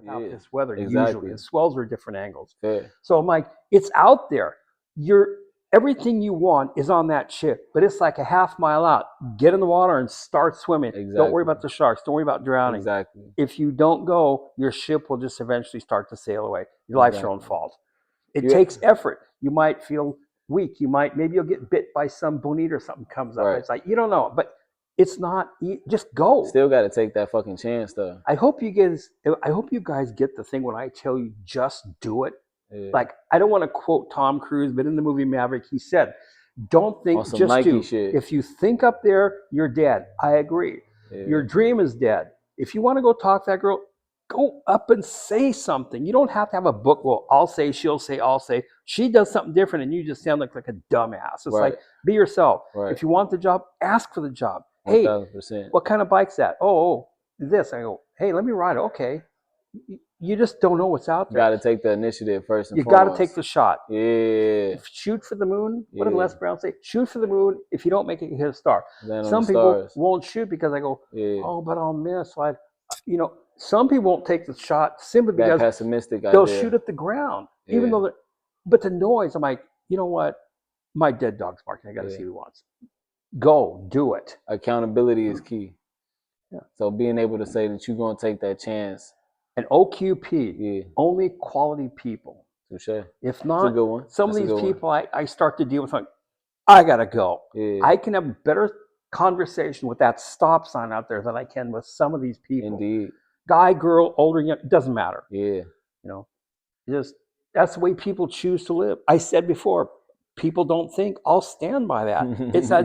without this weather. Usually, the swells are different angles. Yeah. So I'm like, it's out there. Everything you want is on that ship, but it's like a half mile out. Get in the water and start swimming. Exactly. Don't worry about the sharks. Don't worry about drowning. Exactly. If you don't go, your ship will just eventually start to sail away. Your life's your own fault. It takes effort. You might feel weak. Maybe you'll get bit by some bonita or something comes up. Right. It's like, you don't know, but it's not, just go. Still got to take that fucking chance though. I hope you guys get the thing when I tell you just do it. Yeah. Like, I don't want to quote Tom Cruise, but in the movie Maverick, he said, don't think, just Nike do. Shit. If you think up there, you're dead. I agree. Yeah. Your dream is dead. If you want to go talk to that girl, go up and say something. You don't have to have a book. Well, I'll say, she'll say, I'll say. She does something different and you just sound like a dumbass. It's like, be yourself. Right. If you want the job, ask for the job. 1,000%. Hey, what kind of bike's that? Oh, this. I go, hey, let me ride it. Okay. You just don't know what's out there. You got to take the initiative first and foremost. You got to take the shot. Yeah. Shoot for the moon. What did Les Brown say? Shoot for the moon. If you don't make it, you hit a star. Then some people won't shoot because I go, oh, but I'll miss. So some people won't take the shot simply because pessimistic they'll shoot at the ground. Yeah. Even though, but the noise, I'm like, you know what? My dead dog's barking. I got to see who he wants. Go, do it. Accountability is key. Yeah. So being able to say that you're going to take that chance. And OQP, only quality people. Touché. If not, that's a good one. Some of these people I start to deal with, like, I got to go. Yeah. I can have a better conversation with that stop sign out there than I can with some of these people. Indeed. Guy, girl, older, young, it doesn't matter. Yeah. That's the way people choose to live. I said before, people don't think. I'll stand by that. It's that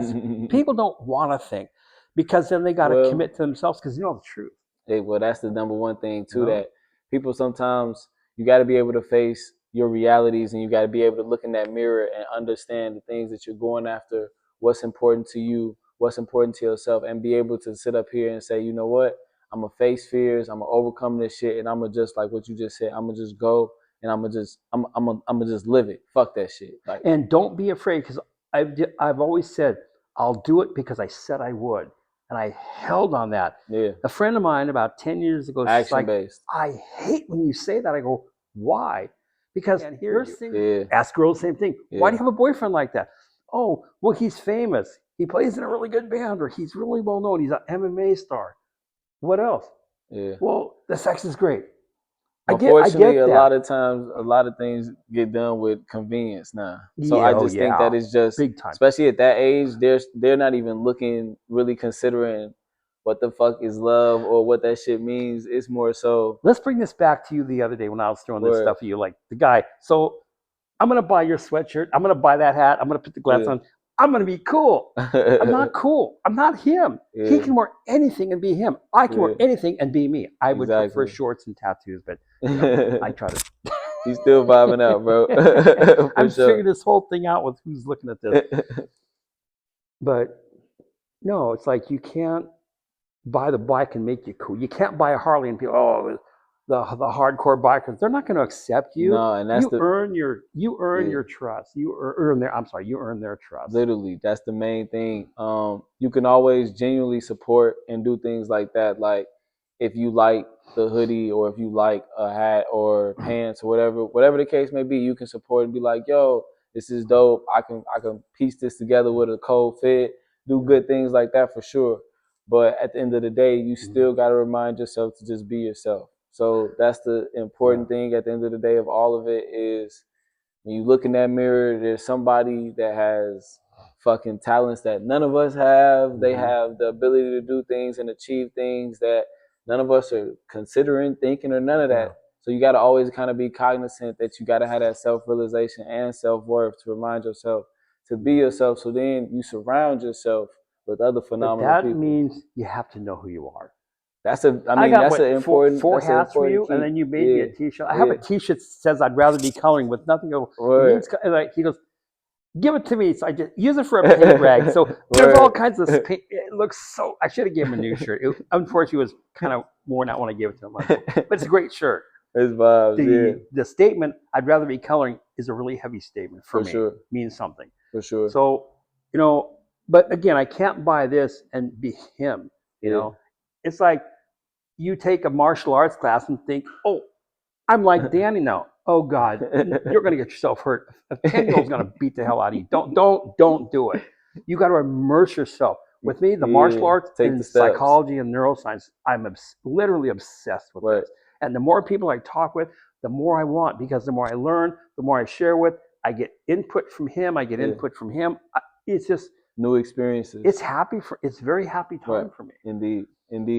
people don't want to think because then they got to commit to themselves because you know the truth. Well, that's the number one thing too, that people sometimes, you got to be able to face your realities and you got to be able to look in that mirror and understand the things that you're going after, what's important to you, what's important to yourself, and be able to sit up here and say, you know what, I'm going to face fears, I'm going to overcome this shit, and I'm going to just, like what you just said, I'm going to just go and I'm going to just live it. Fuck that shit. Like, and don't be afraid, because I've always said, I'll do it because I said I would. And I held on that. Yeah. A friend of mine about 10 years ago, she's like, I hate when you say that. I go, why? Because ask girls the same thing. Yeah. Why do you have a boyfriend like that? Oh, well, he's famous. He plays in a really good band, or he's really well known. He's an MMA star. What else? Yeah. Well, the sex is great. Unfortunately, a lot of times, a lot of things get done with convenience now. So I just think that it's just, big time. Especially at that age, they're not even really considering what the fuck is love or what that shit means. It's more so. Let's bring this back to you the other day when I was throwing this stuff at you, like the guy. So I'm going to buy your sweatshirt. I'm going to buy that hat. I'm going to put the glasses on. I'm going to be cool. I'm not cool. I'm not him. Yeah. He can wear anything and be him. I can wear anything and be me. I would prefer shorts and tattoos, but I try to. He's still vibing out, bro. I'm figuring this whole thing out with who's looking at this. But no, it's like you can't buy the bike and make you cool. You can't buy a Harley and people, the hardcore bikers, they're not going to accept you. No, and that's you earn your trust. You earn their trust. Literally, that's the main thing. You can always genuinely support and do things like that. Like if you like the hoodie or if you like a hat or pants or whatever the case may be, you can support and be like, yo, this is dope. I can piece this together with a cold fit, do good things like that for sure. But at the end of the day, you still got to remind yourself to just be yourself. So that's the important thing at the end of the day of all of it is when you look in that mirror, there's somebody that has fucking talents that none of us have. They have the ability to do things and achieve things that none of us are considering, thinking, or none of that. So you got to always kind of be cognizant that you got to have that self-realization and self-worth to remind yourself to be yourself. So then you surround yourself with other phenomenal people. That means you have to know who you are. That's an important four hats for you, and then you made me a T-shirt. I have a T-shirt that says I'd rather be coloring with nothing. He goes, give it to me. So I just use it for a paint rag. So there's all kinds of paint. It looks so. I should have given him a new shirt. Unfortunately, it was kind of worn out when I gave it to him. But it's a great shirt. It's vibes. The statement "I'd rather be coloring" is a really heavy statement for me. Sure. Means something. For sure. So but again, I can't buy this and be him. You know, it's like. you take a martial arts class and think, oh, I'm like Danny now. Oh God, you're gonna get yourself hurt. A 10-year-old's gonna beat the hell out of you. Don't do it. You got to immerse yourself. With me, the martial arts and psychology and neuroscience, I'm literally obsessed with this. And the more people I talk with, the more I want, because the more I learn, the more I share with, I get input from him. I get input from him. It's just new experiences. It's very happy time for me. Indeed.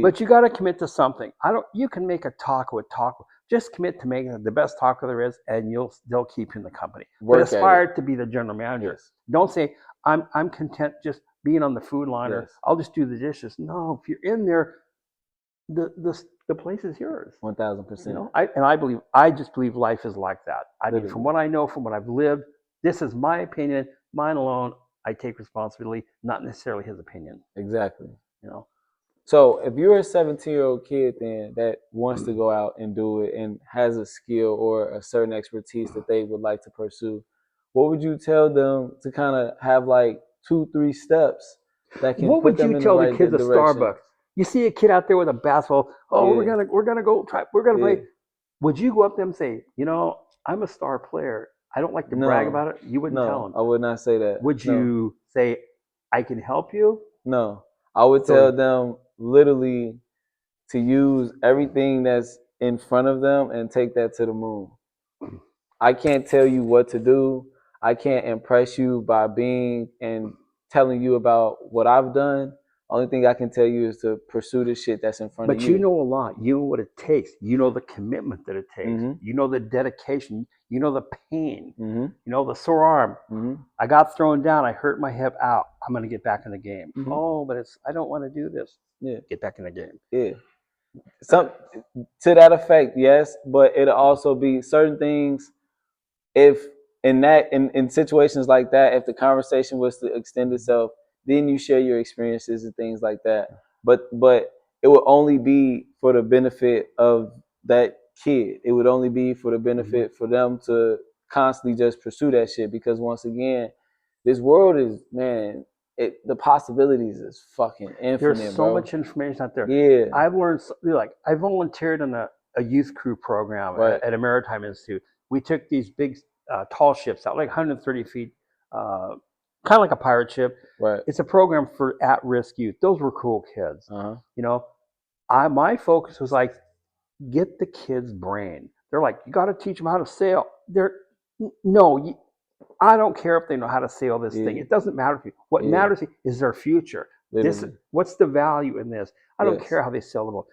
But you got to commit to something. You can make a taco with taco. Just commit to making the best taco there is, and they'll keep you in the company. But aspire to be the general manager. Yes. Don't say I'm content just being on the food line, or I'll just do the dishes. No, if you're in there, the place is yours. 1000%. I just believe life is like that. I mean, from what I know, from what I've lived, this is my opinion, mine alone. I take responsibility, not necessarily his opinion. Exactly. So if you're a 17-year-old kid then that wants to go out and do it and has a skill or a certain expertise that they would like to pursue, what would you tell them to kind of have like 2-3 steps that can put them in the right direction? What would you tell the kids at Starbucks? You see a kid out there with a basketball. Oh, we're gonna go try. We're gonna play. Would you go up to them and say, I'm a star player. I don't like to brag about it. You wouldn't tell them. I would not say that. Would you say, I can help you? No, I would tell them literally to use everything that's in front of them and take that to the moon. I can't tell you what to do. I can't impress you by being and telling you about what I've done. Only thing I can tell you is to pursue the shit that's in front of you. But you know a lot. You know what it takes. You know the commitment that it takes. You know the dedication. You know the pain. You know the sore arm. I got thrown down. I hurt my hip. Out. I'm going to get back in the game. Oh, but I don't want to do this. Get back in the game. Some to that effect, yes. But it'll also be certain things. If in situations like that, if the conversation was to extend itself, then you share your experiences and things like that. But it would only be for the benefit of that kid. It would only be for the benefit for them to constantly just pursue that shit. Because once again, this world is, man, the possibilities is fucking infinite. There's so much information out there. Yeah. I've learned, I volunteered in a youth crew program at a maritime institute. We took these big, tall ships out, like 130 feet, kind of like a pirate ship. It's a program for at-risk youth. Those were cool kids. My focus was like, get the kids' brain. They're like, you got to teach them how to sail. I don't care if they know how to sail this thing. It doesn't matter to you. What matters is their future. What's the value in this? I don't care how they sail the boat.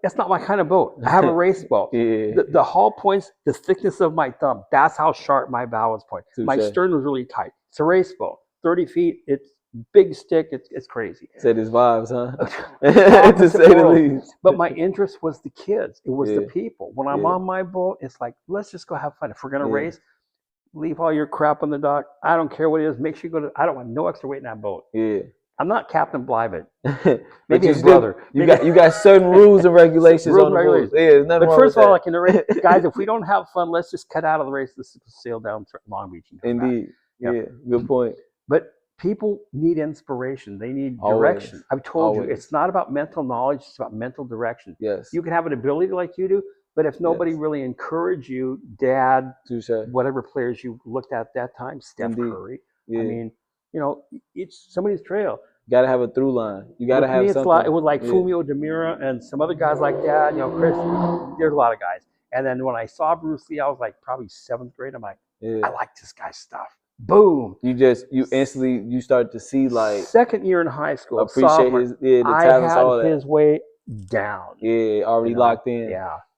That's not my kind of boat. I have a race boat. The hull points, the thickness of my thumb. That's how sharp my bow was pointed. My stern was really tight. It's a race boat. 30 feet. It's big stick. It's crazy. Said his vibes, huh? To say the least. But my interest was the kids. It was the people. When I'm on my boat, it's like, let's just go have fun. If we're gonna race, leave all your crap on the dock. I don't care what it is. Make sure you go to. I don't want no extra weight in that boat. I'm not Captain Blivett. Maybe his brother. You got certain rules and regulations on the boat. But first of all, like in the race, guys, if we don't have fun, let's just cut out of the race. Let's sail down to Long Beach and come back. Good point. But people need inspiration. They need direction. I've told you, it's not about mental knowledge. It's about mental direction. Yes. You can have an ability like you do, but if nobody really encouraged you, Dad, whatever players you looked at that time, Steph Curry, I mean, it's somebody's trail. You got to have a through line. You got to have something. It was like Fumio Demira and some other guys like that. Chris, there's a lot of guys. And then when I saw Bruce Lee, I was like probably 7th grade. I'm like, I like this guy's stuff. Boom. You instantly start to see like 2nd year in high school. Appreciate the talents, all that. I had his way down. Already locked in.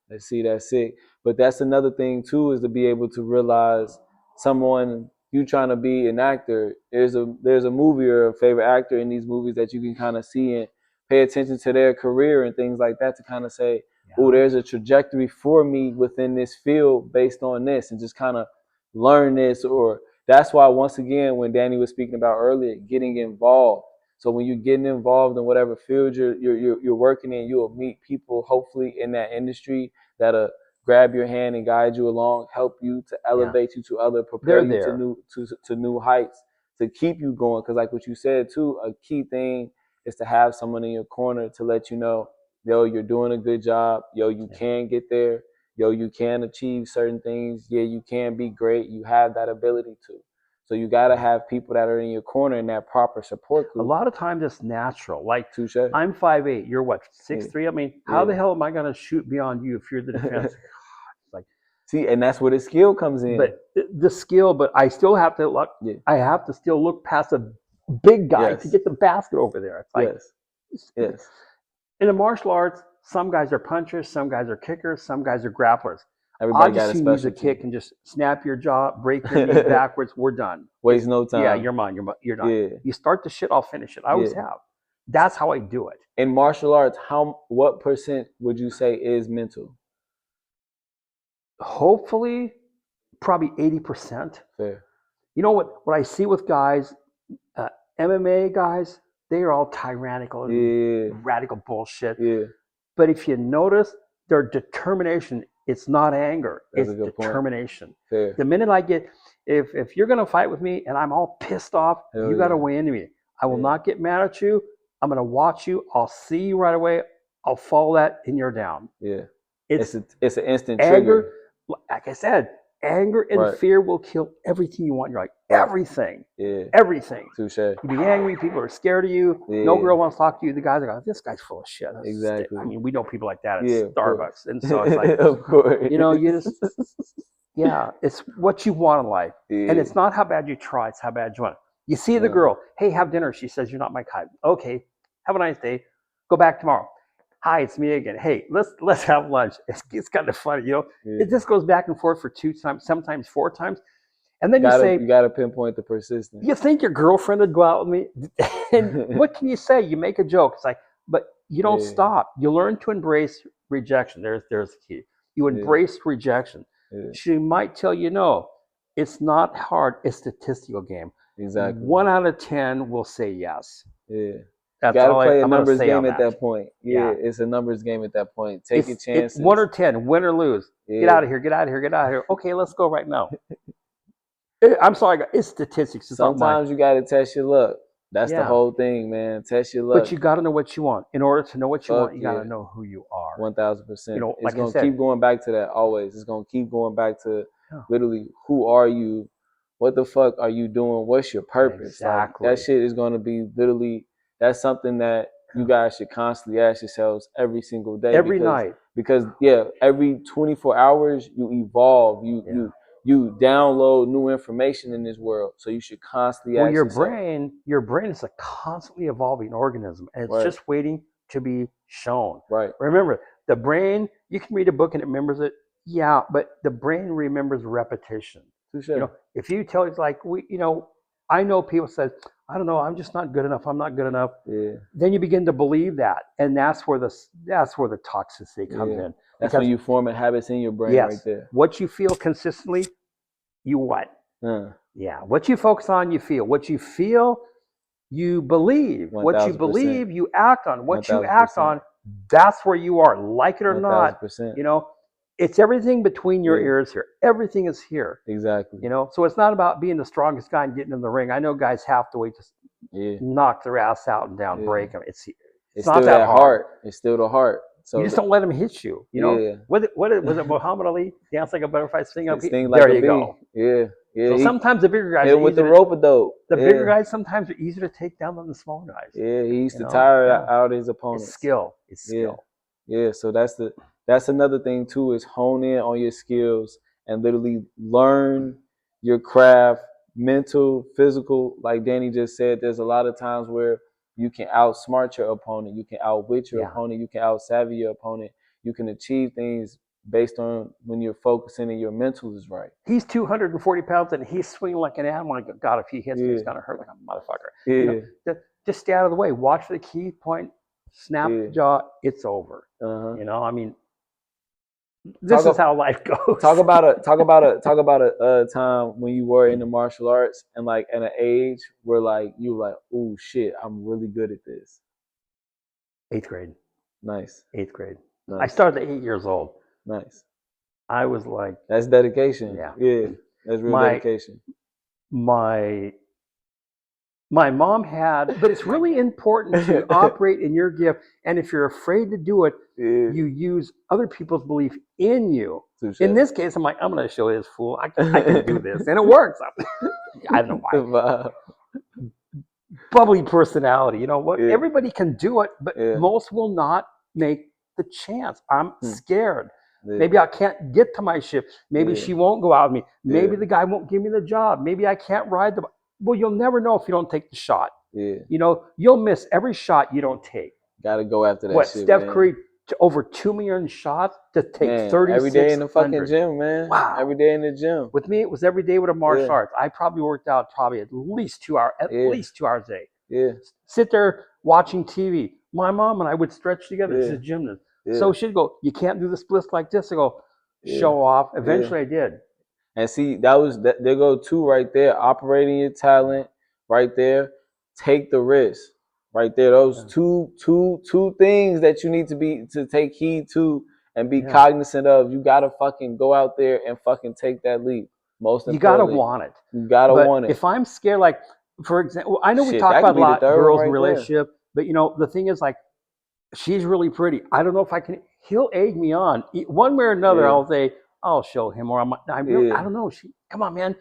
Let's see, that's sick. But that's another thing too, is to be able to realize someone you trying to be an actor. There's a movie or a favorite actor in these movies that you can kind of see and pay attention to their career and things like that to kind of say, oh, there's a trajectory for me within this field based on this, and just kind of learn this. Or that's why, once again, when Danny was speaking about earlier, getting involved. So when you're getting involved in whatever field you're working in, you'll meet people hopefully in that industry that'll grab your hand and guide you along, help you to elevate you to other, prepare you to new heights, to keep you going. Because like what you said too, a key thing is to have someone in your corner to let you know yo, you're doing a good job. Yo, you can get there. Yo, you can achieve certain things. Yeah, you can be great. You have that ability to. So you got to have people that are in your corner in that proper support group. A lot of times it's natural. Like, touche. I'm 5'8", you're what, 6'3"? I mean, how the hell am I going to shoot beyond you if you're the defense? Like, see, and that's where the skill comes in. But the skill, but I still have to look. I have to still look past a big guy to get the basket over there. It's like, yes. In the martial arts, some guys are punchers, some guys are kickers, some guys are grapplers. Everybody got a specialty. Use a kick and just snap your jaw, break your knee backwards. We're done. Waste no time. Yeah, you're mine. You're done. Yeah. You start the shit, I'll finish it. I always have. That's how I do it. In martial arts, what percent would you say is mental? Hopefully, probably 80%. Fair. You know what I see with guys, MMA guys, they are all tyrannical and radical bullshit. Yeah. But if you notice, their determination, it's not anger. It's determination. Fair. The minute I get, if you're going to fight with me and I'm all pissed off, you got to weigh into me. I will not get mad at you. I'm going to watch you. I'll see you right away. I'll follow that and you're down. Yeah. It's an instant anger, trigger. Like I said, anger and fear will kill everything you want. You're like, everything. Yeah. Everything. Touche. You be angry, people are scared of you. Yeah. No girl wants to talk to you. The guys are like, this guy's full of shit. Exactly. I mean, we know people like that at Starbucks. And so it's like, of course. You know, you just, it's what you want in life. Yeah. And it's not how bad you try, it's how bad you want. You see the girl, hey, have dinner. She says, you're not my type. Okay, have a nice day. Go back tomorrow. Hi, it's me again. Hey, let's have lunch. It's kind of funny, you know. Yeah. It just goes back and forth for 2 times, sometimes 4 times. And then you got to pinpoint the persistence. You think your girlfriend would go out with me? And what can you say? You make a joke. It's like, but you don't stop. You learn to embrace rejection. There's the key. You embrace rejection. Yeah. She might tell you no. It's not hard. It's a statistical game. Exactly. 1 out of 10 will say yes. Yeah. You got to play a numbers game at that point. Yeah, it's a numbers game at that point. Take your chances. 1 or 10, win or lose. Yeah. Get out of here, get out of here, get out of here. Okay, let's go right now. I'm sorry, it's statistics. It's sometimes you got to test your luck. That's the whole thing, man. Test your luck. But you got to know what you want. In order to know what you want, you got to know who you are. 1000%. You know, it's going to keep going back to that always. It's going to keep going back to literally, who are you? What the fuck are you doing? What's your purpose? Exactly. Like, that shit is going to be literally, that's something that you guys should constantly ask yourselves every single day. Every night. Because, every 24 hours, you evolve. You download new information in this world. So you should constantly ask yourself. Your brain is a constantly evolving organism. And it's just waiting to be shown. Right. Remember, the brain, you can read a book and it remembers it. Yeah, but the brain remembers repetition. Sure. You know, if you tell it's like I know people said, I don't know, I'm just not good enough. I'm not good enough. Yeah. Then you begin to believe that, and that's where the toxicity comes in. That's when you form habits in your brain right there. What you feel consistently, you what? Yeah. What you focus on, you feel. What you feel, you believe. 1000%. What you believe, you act on. What 1000%. You act on, that's where you are. Like it or 1000%. not, you know. It's everything between your ears here. Everything is here. Exactly. You know, so it's not about being the strongest guy and getting in the ring. I know guys have to wait to knock their ass out and down, break them. It's not still that hard. It's still the heart. So you just don't let them hit you. You know, was it Muhammad Ali dance like a butterfly, sting like there you go. Yeah. So sometimes the bigger guys with the rope-a-dope. The bigger guys sometimes are easier to take down than the smaller guys. Yeah, he used to tire out his opponents. It's skill. It's skill. Yeah. So that's another thing too, is hone in on your skills and literally learn your craft, mental, physical. Like Danny just said, there's a lot of times where you can outsmart your opponent, you can outwit your opponent, you can out-savvy your opponent, you can achieve things based on when you're focusing and your mental is right. He's 240 pounds and he's swinging like an animal. God, if he hits me, he's gonna hurt like a motherfucker. Yeah. You know, just stay out of the way. Watch the key point, snap the jaw, it's over. You know, I mean, this is how life goes. Talk about a time when you were in the martial arts and like at an age where like you were like, oh shit, I'm really good at this. 8th grade. Nice. 8th grade. Nice. I started at 8 years old. Nice. I was like, that's dedication. Yeah. That's real dedication. My My mom had, but it's really important to operate in your gift. And if you're afraid to do it, you use other people's belief in you. In this case, I'm like, I'm going to show this fool. I can do this. And it works. I don't know why. Bubbly personality. You know what? Everybody can do it, but most will not make the chance. I'm scared. Maybe I can't get to my shift. Maybe she won't go out with me. Maybe the guy won't give me the job. Maybe I can't ride the. Well, you'll never know if you don't take the shot. You know, you'll miss every shot you don't take. Got to go after that. What, shit, Steph man. Curry, over 2 million shots to take 36 every day in the fucking gym, man. Wow. Every day in the gym. With me, it was every day with a martial arts. I probably worked out at least 2 hours, least 2 hours a day. Sit there watching TV. My mom and I would stretch together. She's a gymnast. So she'd go, you can't do the splits like this. I go, show off. Eventually I did. And see, there go two right there. Operating your talent right there. Take the risk right there. Those two things that you need to take heed to and be cognizant of. You gotta fucking go out there and fucking take that leap. Most importantly, you gotta want it. You gotta want it. If I'm scared, like for example, I know we talk about a lot girls in relationship, but you know the thing is like she's really pretty. I don't know if I can. He'll egg me on one way or another. I'll say I'll show him, or I don't know. Come on, man.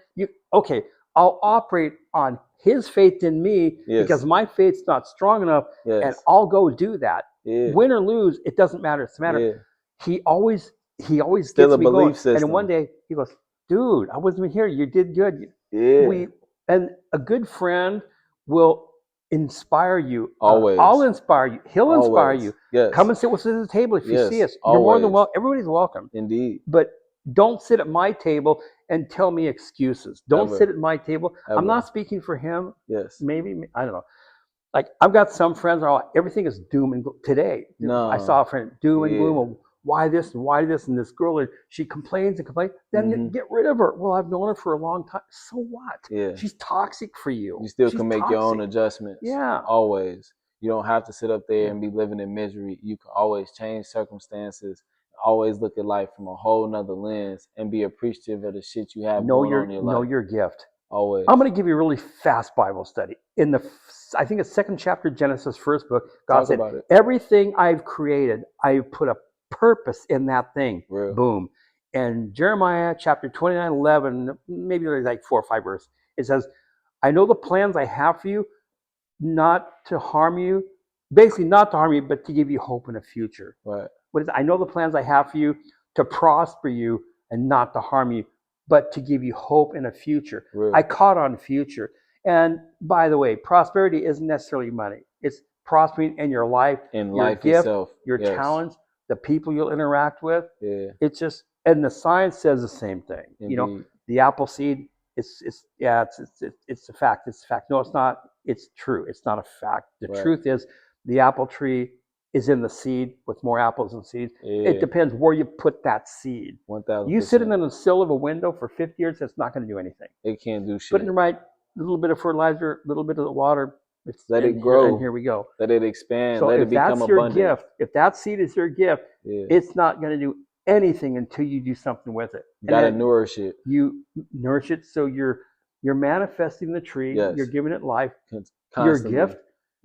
Okay? I'll operate on his faith in me because my faith's not strong enough, and I'll go do that. Win or lose, it doesn't matter. It's a matter. He always still gets a me belief going. system. And one day he goes, dude, I wasn't here. You did good. And a good friend will inspire you. Always. I'll inspire you. He'll inspire you. Come and sit with us at the table if you see us. You're more than welcome. Everybody's welcome. Indeed. But don't sit at my table and tell me excuses. Don't sit at my table. I'm not speaking for him. Maybe. I don't know. Like, I've got some friends that are everything is doom and gloom. Today, I saw a friend, doom and gloom. Why this and why this? And this girl, she complains and complains. Then get rid of her. Well, I've known her for a long time. So what? She's toxic for you. You still can make your own adjustments. Yeah. Always. You don't have to sit up there and be living in misery. You can always change circumstances. Always look at life from a whole nother lens and be appreciative of the shit you have going on in your life. Know your gift. Always. I'm going to give you a really fast Bible study. In I think it's 2nd chapter, Genesis, 1st book, God said, everything I've created, I've put a purpose in that thing. Boom. And Jeremiah chapter 29:11, maybe there's like 4 or 5 verses. It says, I know the plans I have for you, not to harm you. Basically, not to harm you, but to give you hope in the future. Right. I know the plans I have for you to prosper you and not to harm you, but to give you hope in a future. I caught on future. And by the way, prosperity isn't necessarily money. It's prospering in your life, your life gift, itself. Your talents, the people you'll interact with. It's just, and the science says the same thing. Indeed. You know, the apple seed, it's a fact. It's a fact. No, it's not. It's true. It's not a fact. The truth is the apple tree is in the seed with more apples and seeds. It depends where you put that seed. 1,000%. You sit in the sill of a window for 50 years, it's not going to do anything. It can't do shit. Put in the right little bit of fertilizer, a little bit of the water. Let it grow. And here we go. Let it expand. So let it become abundant. Gift, if that seed is your gift, it's not going to do anything until you do something with it. You got to nourish it. You nourish it, so you're manifesting the tree. You're giving it life. Constantly. Your gift.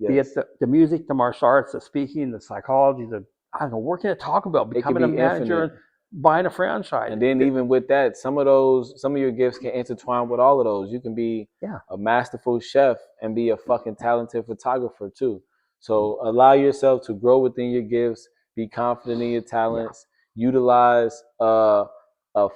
Be it the music, the martial arts, the speaking, the psychology, I don't know, working at Taco Bell, becoming a manager, and buying a franchise. And then even with that, some of your gifts can intertwine with all of those. You can be a masterful chef and be a fucking talented photographer too. So allow yourself to grow within your gifts, be confident in your talents, utilize a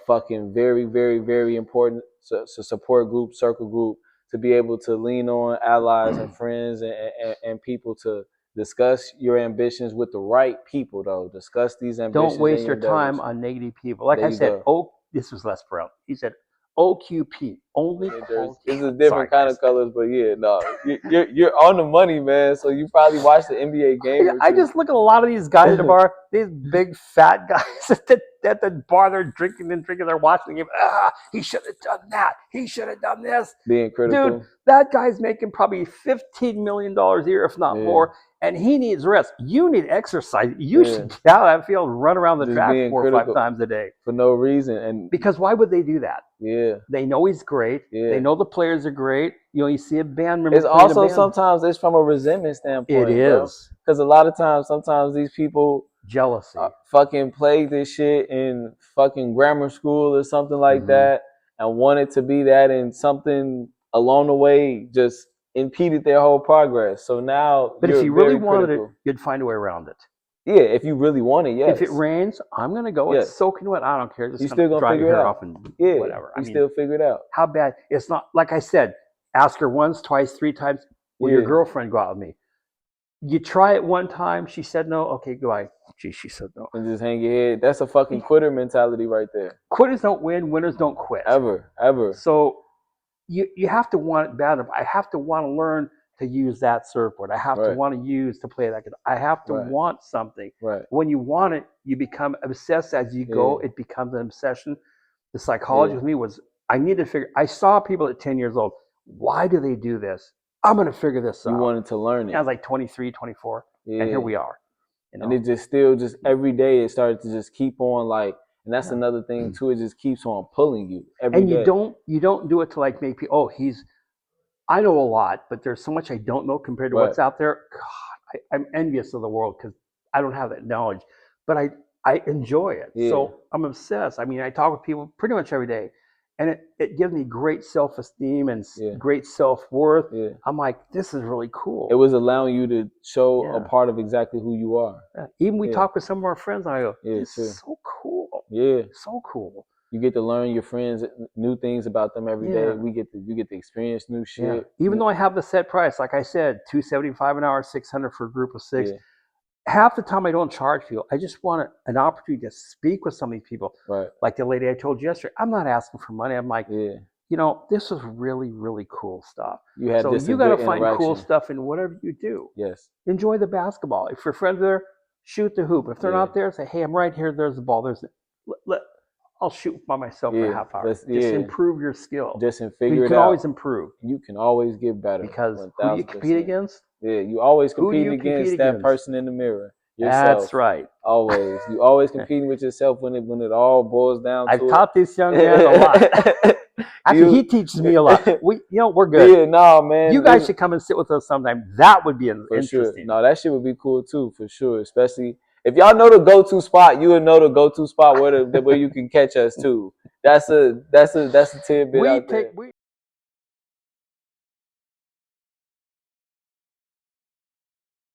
fucking very, very, very important support group, circle group, to be able to lean on allies and friends and people to discuss your ambitions with the right people, though. Discuss these ambitions. Don't waste your time on negative people. Like I said, this was Les Brown. He said, OQP, only. It's a different kind of colors, but you're on the money, man. So you probably watch the NBA game. I just look at a lot of these guys at the bar, these big fat guys. at the bar, they're drinking and drinking, they're watching the game. He should have done that. He should have done this. Being critical. Dude, that guy's making probably $15 million a year, if not more, and he needs rest. You need exercise. You should get out of that field, run around the track 4 or 5 times a day. For no reason. And because why would they do that? Yeah. They know he's great. Yeah. They know the players are great. You know, you see a band member. It's also sometimes it's from a resentment standpoint. It is. Because a lot of times, sometimes these people jealousy fucking play this shit in fucking grammar school or something like that and wanted to be that, and something along the way just impeded their whole progress. So now, but if you really wanted it, you'd find a way around it. Yeah, if you really want it, yes. If it rains, I'm gonna go. It's soaking wet. I don't care. Just you still gonna dry figure your it hair out. Off and whatever. You still figure it out. How bad? It's not like I said. Ask her once, twice, 3 times. Will your girlfriend go out with me? You try it one time. She said no. Okay, goodbye. She said no. And just hang your head. That's a fucking quitter mentality right there. Quitters don't win. Winners don't quit. Ever. So you have to want it bad enough. I have to want to learn to use that surfboard. I have to want to use to play that. I have to want something. Right. When you want it, you become obsessed as you go. It becomes an obsession. The psychology with me was I need to figure. I saw people at 10 years old. Why do they do this? I'm going to figure this out. You wanted to learn it. I was like 23, 24, and here we are. You know? And it just every day it started to just keep on like, and that's another thing too. It just keeps on pulling you every day. You don't do it to like make people. I know a lot, but there's so much I don't know compared to what's out there. God, I'm envious of the world because I don't have that knowledge, but I enjoy it. Yeah. So I'm obsessed. I mean, I talk with people pretty much every day, and it gives me great self-esteem and great self-worth. Yeah. I'm like, this is really cool. It was allowing you to show a part of exactly who you are. Yeah. Even we talk with some of our friends, and I go, this is so cool. Yeah. So cool. You get to learn your friends new things about them every day. You get to experience new shit. Yeah. Even though I have the set price, like I said, $275 an hour, $600 for a group of 6. Yeah. Half the time I don't charge people. I just want an opportunity to speak with some of these people. Right. Like the lady I told you yesterday. I'm not asking for money. I'm like, you know, this is really, really cool stuff. You got to find cool stuff in whatever you do. Yes. Enjoy the basketball. If your friends are there, shoot the hoop. If they're not there, say, hey, I'm right here. There's the ball. I'll shoot by myself for a half hour. Just improve your skill. Just figure it out. You can always improve. You can always get better. Because who do you compete against? Yeah, you always compete against that person in the mirror. Yourself. That's right. Always. You always competing with yourself when it all boils down to it. I've taught this young man a lot. Actually, he teaches me a lot. We're good. Yeah, no, man. You guys should come and sit with us sometime. That would be interesting. Sure. No, that shit would be cool too, for sure. Especially if y'all know the go-to spot, you would know the go-to spot where you can catch us too. That's a tidbit out there.